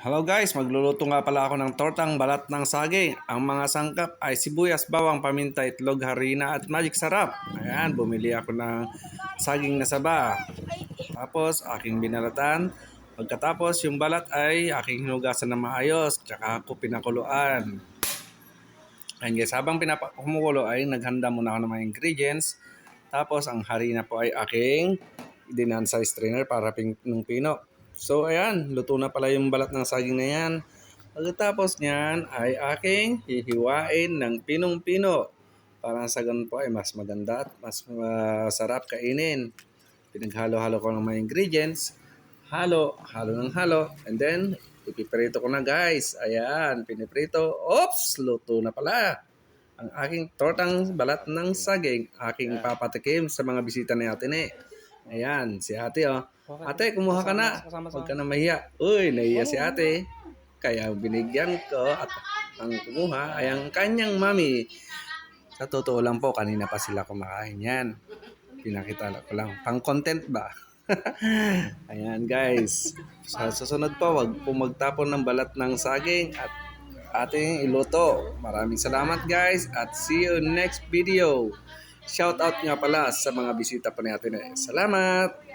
Hello guys, magluluto nga pala ako ng tortang balat ng saging. Ang mga sangkap ay sibuyas, bawang, paminta, itlog, harina at magic sarap. Ayan, bumili ako ng saging na saba. Tapos aking binalatan. Pagkatapos yung balat ay aking hinugasan na maayos. Tsaka ako pinakuluan. Ayan guys, habang kumukulo ay naghanda muna ako ng mga ingredients. Tapos ang harina po ay aking dinan sa strainer para pinong-pino. So ayan, luto na pala yung balat ng saging na yan. Pagkatapos niyan ay aking hihiwain ng pinong-pino. Para sa ganun po ay mas maganda at mas masarap kainin. Pinaghalo-halo ko ng mga ingredients. Halo ng halo. And then, ipiprito ko na guys. Ayan, piniprito. Oops! Luto na pala ang aking tortang balat ng saging. Aking papatikim sa mga bisita ni Ate Ne. Ayan, si Ate oh. Ate, kumuha ka na. Huwag ka na mahiya. Uy, nahiya si Ate. Kaya binigyan ko at ang kumuha ay ang kanyang mami. Sa totoo lang po, kanina pa sila kumakain yan. Pinakita ko lang. Pang content ba? Ayan guys. Sa susunod pa, wag po magtapon ng balat ng saging at ating iluto. Maraming salamat guys at see you next video. Shout out nga pala sa mga bisita pa natin. Salamat!